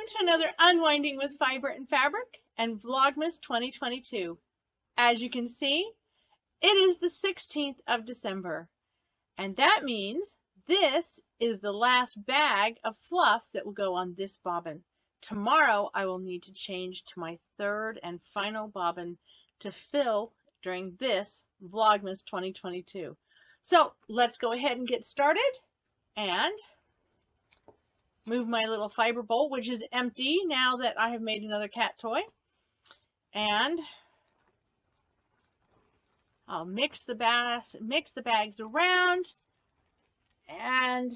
Welcome to another Unwinding with Fiber and Fabric and Vlogmas 2022. As you can see, it is the 16th of December, and that means this is the last bag of fluff that will go on this bobbin. Tomorrow I will need to change to my third and final bobbin to fill during this Vlogmas 2022. So let's go ahead and get started and move my little fiber bowl, which is empty now that I have made another cat toy. And I'll mix the bags around, and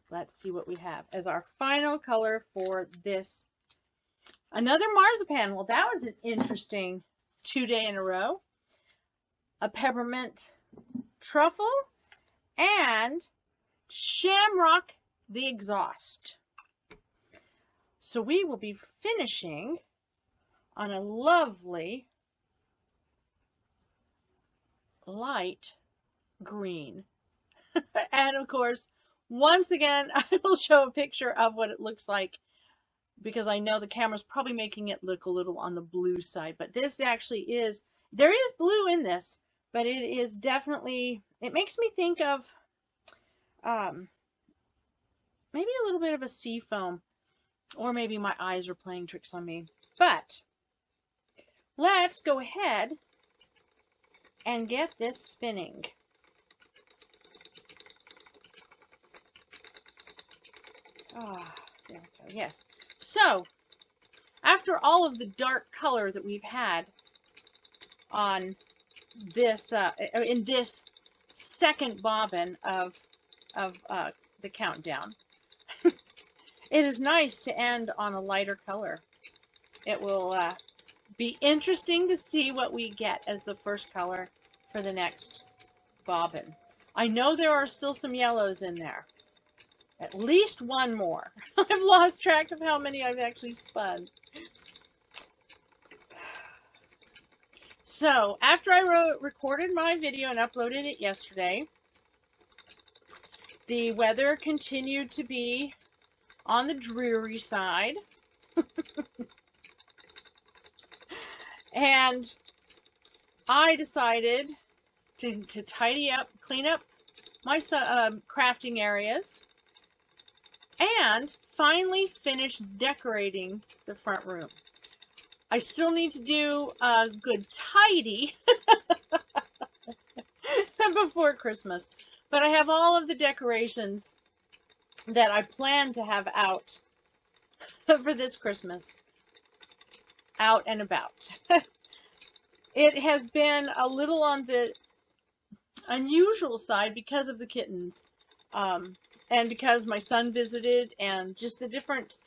let's see what we have as our final color for this. Another marzipan. Well, that was an interesting 2 day in a row. A peppermint truffle and Shamrock the Exhaust. So we will be finishing on a lovely light green. And of course, once again, I will show a picture of what it looks like because I know the camera's probably making it look a little on the blue side, but this actually is, there is blue in this, but it is definitely, it makes me think of maybe a little bit of a sea foam, or maybe my eyes are playing tricks on me. But let's go ahead and get this spinning. Ah, there we go. Yes. So, after all of the dark color that we've had on this, in this second bobbin of the countdown, it is nice to end on a lighter color. It will be interesting to see what we get as the first color for the next bobbin. I know there are still some yellows in there. At least one more. I've lost track of how many I've actually spun. So, after I recorded my video and uploaded it yesterday, the weather continued to be on the dreary side. And I decided to tidy up, clean up my crafting areas, and finally finish decorating the front room. I still need to do a good tidy before Christmas, but I have all of the decorations that I plan to have out for this Christmas out and about. It has been a little on the unusual side because of the kittens, and because my son visited, and just the different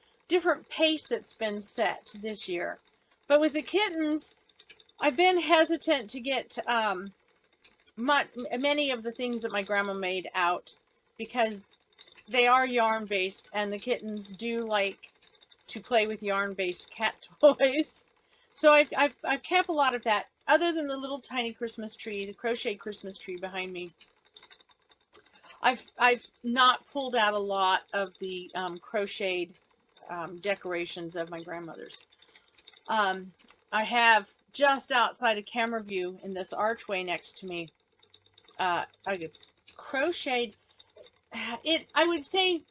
pace that's been set this year. But with the kittens, I've been hesitant to get many of the things that my grandma made out because they are yarn-based, and the kittens do like to play with yarn-based cat toys. So I've kept a lot of that, other than the little tiny Christmas tree, the crocheted Christmas tree behind me. I've not pulled out a lot of the crocheted decorations of my grandmother's. I have just outside of camera view in this archway next to me, I crocheted. I would say,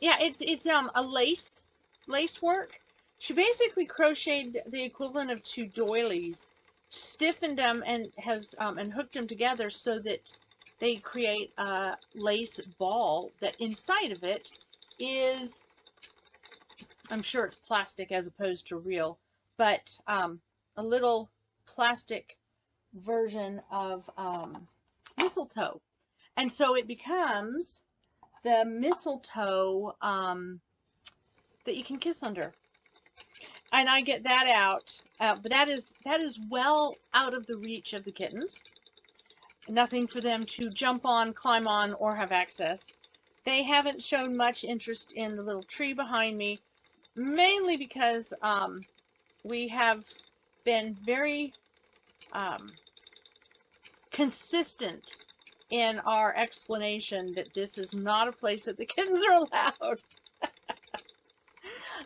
yeah, it's a lace work. She basically crocheted the equivalent of 2 doilies, stiffened them, and has and hooked them together so that they create a lace ball that inside of it is, I'm sure it's plastic as opposed to real, but a little plastic version of mistletoe. And so it becomes the mistletoe that you can kiss under. And I get that out, but that is well out of the reach of the kittens. Nothing for them to jump on, climb on, or have access. They haven't shown much interest in the little tree behind me, mainly because we have been very consistent in our explanation that this is not a place that the kittens are allowed.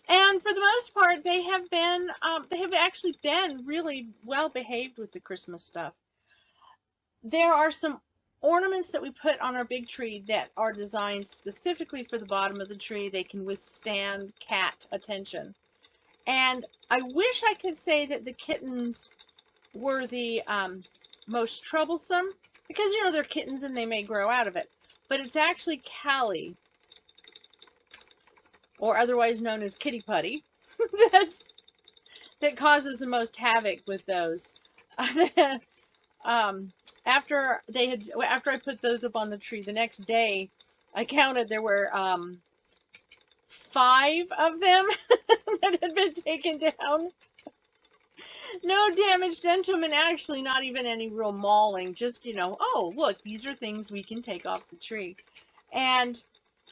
And for the most part, they have actually been really well behaved with the Christmas stuff. There are some ornaments that we put on our big tree that are designed specifically for the bottom of the tree. They can withstand cat attention. And I wish I could say that the kittens were the most troublesome, because, you know, they're kittens and they may grow out of it. But it's actually Callie, or otherwise known as Kitty Putty, that causes the most havoc with those. After I put those up on the tree, the next day, I counted there were 5 of them that had been taken down. No damage done to them, and actually not even any real mauling. Just, you know, oh, look, these are things we can take off the tree. And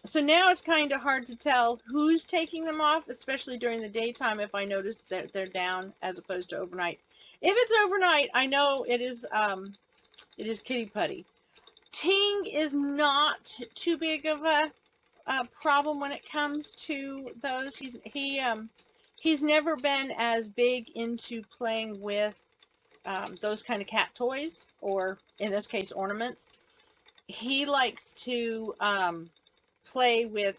so now it's kind of hard to tell who's taking them off, especially during the daytime if I notice that they're down as opposed to overnight. If it's overnight, I know it is Kitty Putty. Ting is not too big of a problem when it comes to those. He's never been as big into playing with those kind of cat toys, or in this case, ornaments. He likes to play with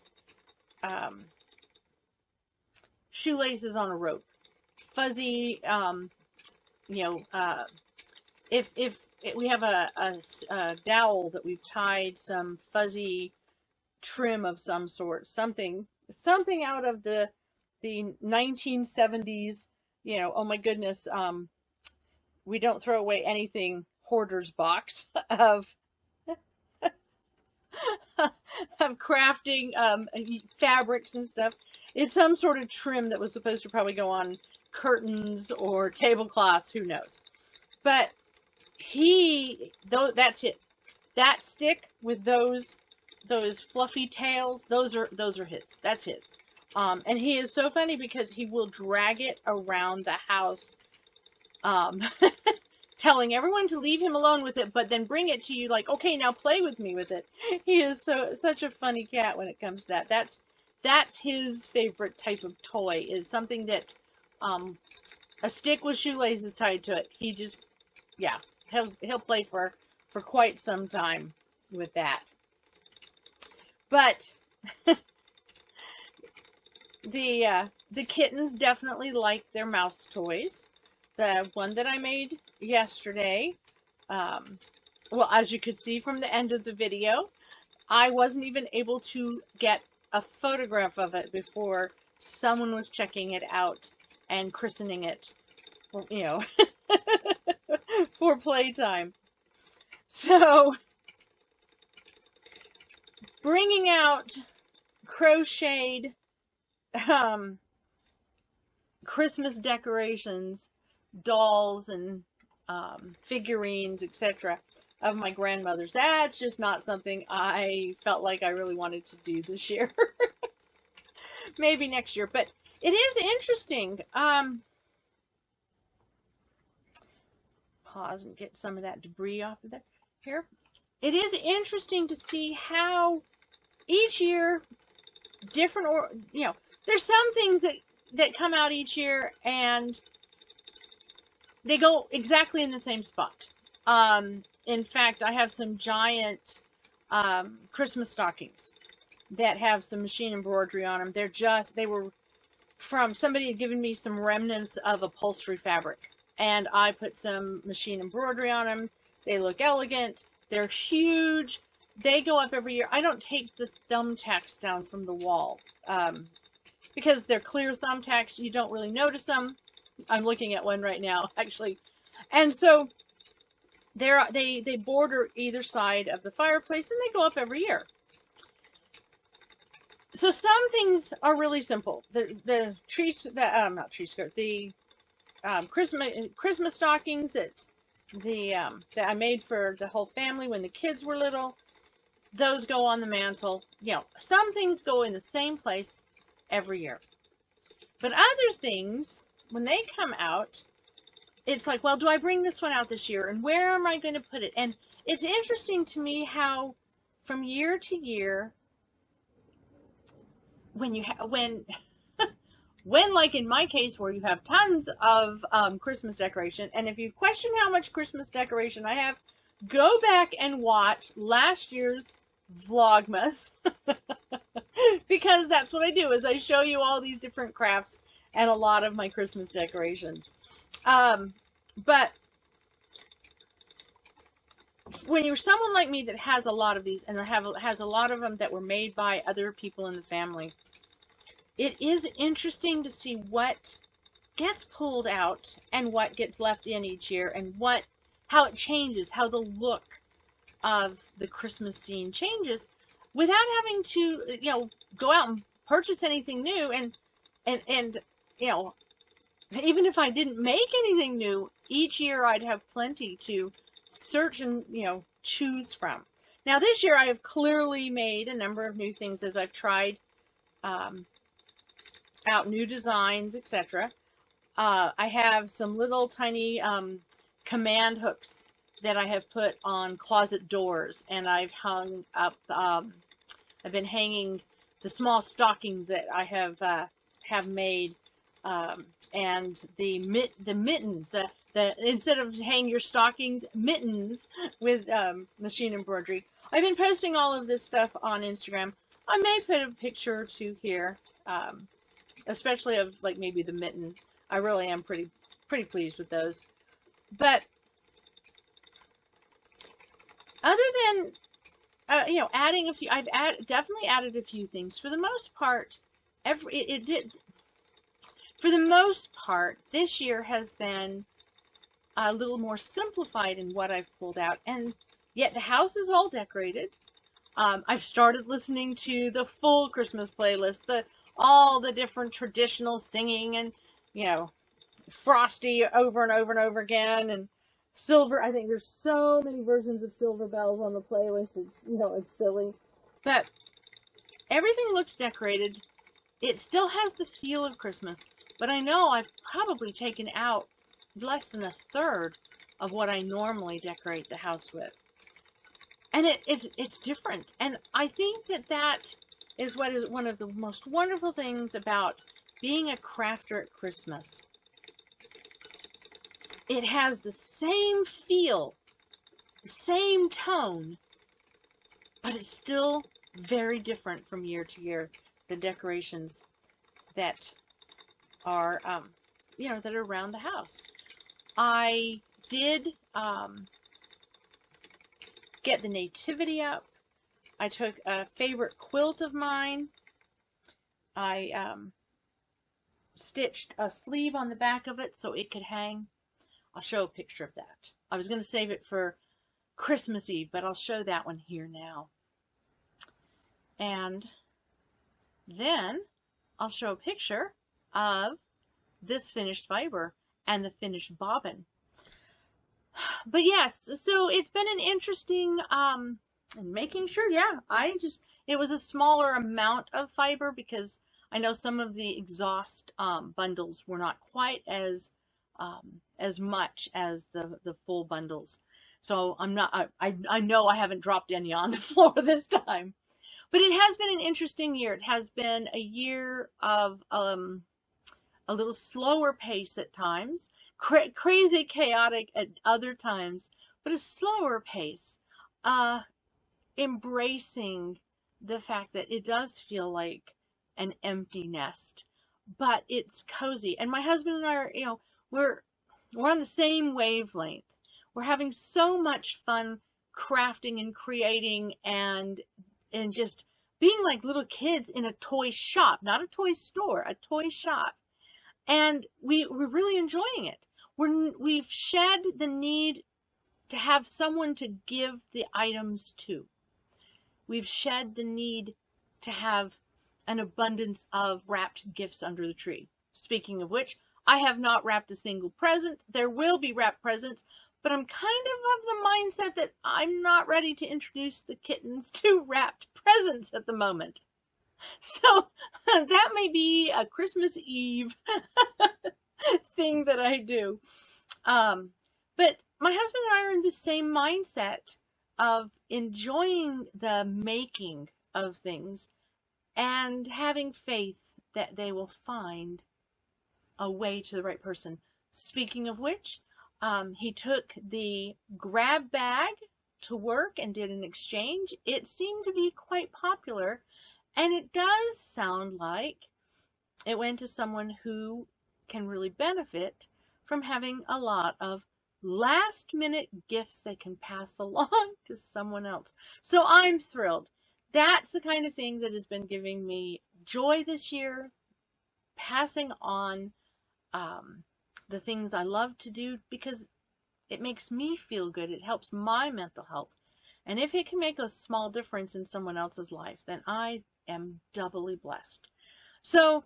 shoelaces on a rope, fuzzy. You know, if we have a dowel that we've tied some fuzzy trim of some sort, something out of the 1970s, you know, oh my goodness, we don't throw away anything hoarder's box of crafting fabrics and stuff. It's some sort of trim that was supposed to probably go on curtains or tablecloths, who knows. But that's it. That stick with those fluffy tails, those are his. That's his. And he is so funny because he will drag it around the house, telling everyone to leave him alone with it, but then bring it to you like, okay, now play with me with it. He is such a funny cat when it comes to that. That's his favorite type of toy, is something that a stick with shoelaces tied to it. He just, yeah, he'll play for quite some time with that. But the kittens definitely like their mouse toys. The one that I made yesterday, well, as you could see from the end of the video, I wasn't even able to get a photograph of it before someone was checking it out and christening it, you know, for playtime. So, bringing out crocheted Christmas decorations, dolls and figurines, etc. of my grandmother's. That's just not something I felt like I really wanted to do this year. Maybe next year, but it is interesting. Pause and get some of that debris off of there. Here. It is interesting to see how each year different, or you know, there's some things that come out each year and they go exactly in the same spot. In fact, I have some giant Christmas stockings that have some machine embroidery on them. They were from, somebody had given me some remnants of upholstery fabric, and I put some machine embroidery on them. They look elegant. They're huge. They go up every year. I don't take the thumbtacks down from the wall because they're clear thumbtacks. You don't really notice them. I'm looking at one right now, actually. And so they border either side of the fireplace, and they go up every year. So some things are really simple. The Christmas stockings that I made for the whole family when the kids were little, those go on the mantle. You know, some things go in the same place every year. But other things, when they come out, it's like, well, do I bring this one out this year? And where am I going to put it? And it's interesting to me how from year to year, when When, like in my case, where you have tons of Christmas decoration, and if you question how much Christmas decoration I have, go back and watch last year's Vlogmas, because that's what I do, is I show you all these different crafts and a lot of my Christmas decorations. But when you're someone like me that has a lot of these, and has a lot of them that were made by other people in the family, it is interesting to see what gets pulled out and what gets left in each year, and how it changes, how the look of the Christmas scene changes, without having to, go out and purchase anything new. And even if I didn't make anything new, each year I'd have plenty to search and, choose from. Now this year I have clearly made a number of new things as I've tried out new designs, etc. I have some little tiny command hooks that I have put on closet doors, and I've hung up, I've been hanging the small stockings that I have made, and the mittens, instead of hang your stockings, mittens with machine embroidery. I've been posting all of this stuff on Instagram. I may put a picture or two here, especially of like maybe the mitten. I really am pretty pleased with those. But other than adding a few, I've definitely added a few things. For the most part, for the most part, this year has been a little more simplified in what I've pulled out, and yet the house is all decorated. I've started listening to the full Christmas playlist, all the different traditional singing, and Frosty over and over and over again, and Silver. I think there's so many versions of Silver Bells on the playlist. It's silly, but everything looks decorated. It still has the feel of Christmas, but I know I've probably taken out less than a third of what I normally decorate the house with. And it's different. And I think that is what is one of the most wonderful things about being a crafter at Christmas. It has the same feel, the same tone, but it's still very different from year to year. The decorations that are, that are around the house. I did get the nativity up. I took a favorite quilt of mine. I stitched a sleeve on the back of it so it could hang. I'll show a picture of that. I was going to save it for Christmas Eve, but I'll show that one here now. And then I'll show a picture of this finished fiber and the finished bobbin. But yes, so it's been an interesting, making sure, it was a smaller amount of fiber, because I know some of the exhaust bundles were not quite as much as the full bundles. So I know I haven't dropped any on the floor this time. But it has been an interesting year. It has been a year of a little slower pace at times, crazy chaotic at other times, but a slower pace. Embracing the fact that it does feel like an empty nest, but it's cozy. And my husband and I are, we're on the same wavelength. We're having so much fun crafting and creating and just being like little kids in a toy shop, not a toy store, a toy shop. And we're really enjoying it. We've shed the need to have someone to give the items to. We've shed the need to have an abundance of wrapped gifts under the tree. Speaking of which, I have not wrapped a single present. There will be wrapped presents, but I'm kind of the mindset that I'm not ready to introduce the kittens to wrapped presents at the moment. So that may be a Christmas Eve thing that I do. But my husband and I are in the same mindset of enjoying the making of things and having faith that they will find away to the right person. Speaking of which, he took the grab bag to work and did an exchange. It seemed to be quite popular, and it does sound like it went to someone who can really benefit from having a lot of last minute gifts they can pass along to someone else. So I'm thrilled. That's the kind of thing that has been giving me joy this year, passing on the things I love to do, because it makes me feel good. It helps my mental health. And if it can make a small difference in someone else's life, then I am doubly blessed. So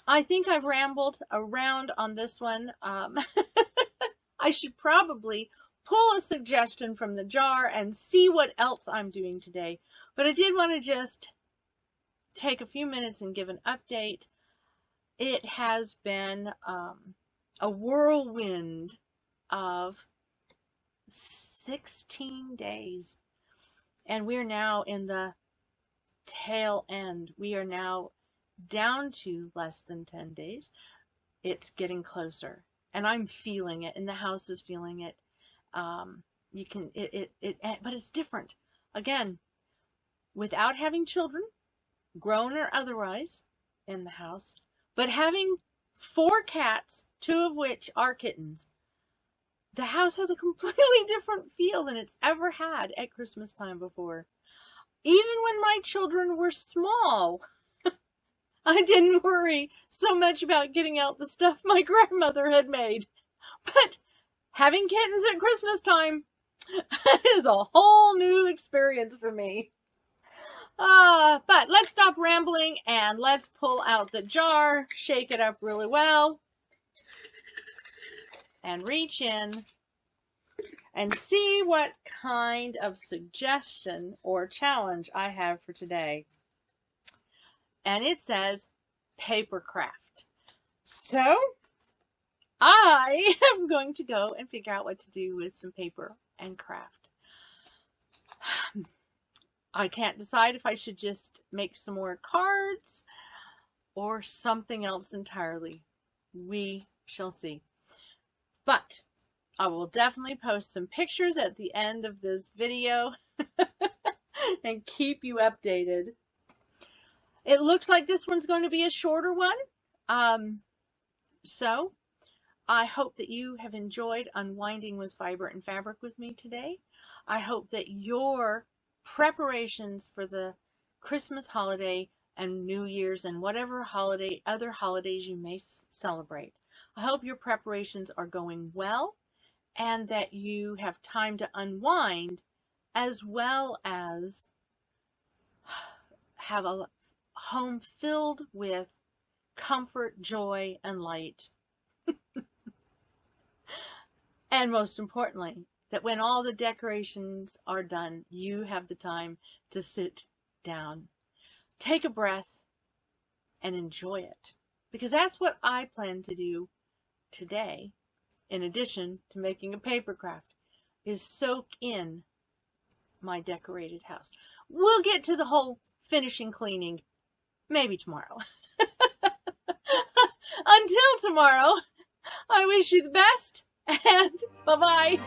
I think I've rambled around on this one. I should probably pull a suggestion from the jar and see what else I'm doing today. But I did want to just take a few minutes and give an update. It has been a whirlwind of 16 days. And we're now in the tail end. We are now down to less than 10 days. It's getting closer. And I'm feeling it, and the house is feeling it. You can, but it's different. Again, without having children, grown or otherwise, in the house, but having 4 cats, 2 of which are kittens, the house has a completely different feel than it's ever had at Christmas time before. Even when my children were small, I didn't worry so much about getting out the stuff my grandmother had made. But having kittens at Christmas time is a whole new experience for me. But let's stop rambling and let's pull out the jar, shake it up really well, and reach in and see what kind of suggestion or challenge I have for today. And it says papercraft. So I am going to go and figure out what to do with some paper and craft. I can't decide if I should just make some more cards or something else entirely. We shall see. But I will definitely post some pictures at the end of this video and keep you updated. It looks like this one's going to be a shorter one. So I hope that you have enjoyed unwinding with fiber and fabric with me today. I hope that your preparations for the Christmas holiday and New Year's and whatever other holidays you may celebrate, I hope your preparations are going well and that you have time to unwind as well as have a home filled with comfort, joy, and light. And most importantly, that when all the decorations are done, you have the time to sit down, take a breath, and enjoy it. Because that's what I plan to do today, in addition to making a papercraft, is soak in my decorated house. We'll get to the whole finishing cleaning maybe tomorrow. Until tomorrow, I wish you the best, and bye-bye.